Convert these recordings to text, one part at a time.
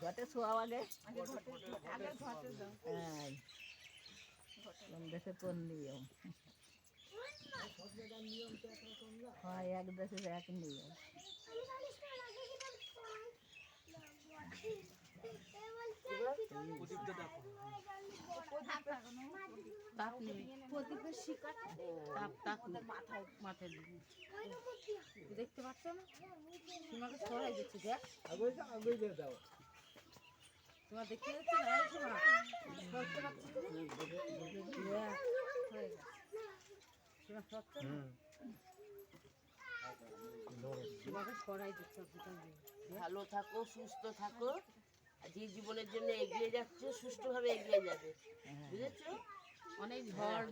ঘটে শোয়াও আগে দেশে কোন নিয়ম হয় এক দেশে এক নিয়ম দেখতে পাচ্ছ না সীমাকে সরাই দিচ্ছি দেখ তোমার দেখতে যাচ্ছে না সরতে পারছি সীমাকে সরাই দিচ্ছে ভালো থাকো সুস্থ থাকো যে জীবনের জন্য এগিয়ে যাচ্ছে সুষ্ঠুভাবে এগিয়ে যাবে বুঝেছো অনেক ঝড়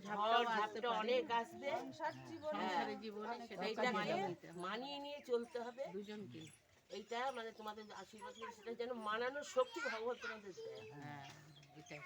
ঝাপটা অনেক আসবে সংসারের জীবনে সেইটাকে মানিয়ে নিয়ে চলতে হবে দুজনকে এইটা মানে তোমাদের আশীর্বাদ সেটা যেন মানানোর শক্তি ভগবান তোমাদের দেয় হ্যাঁ এটাই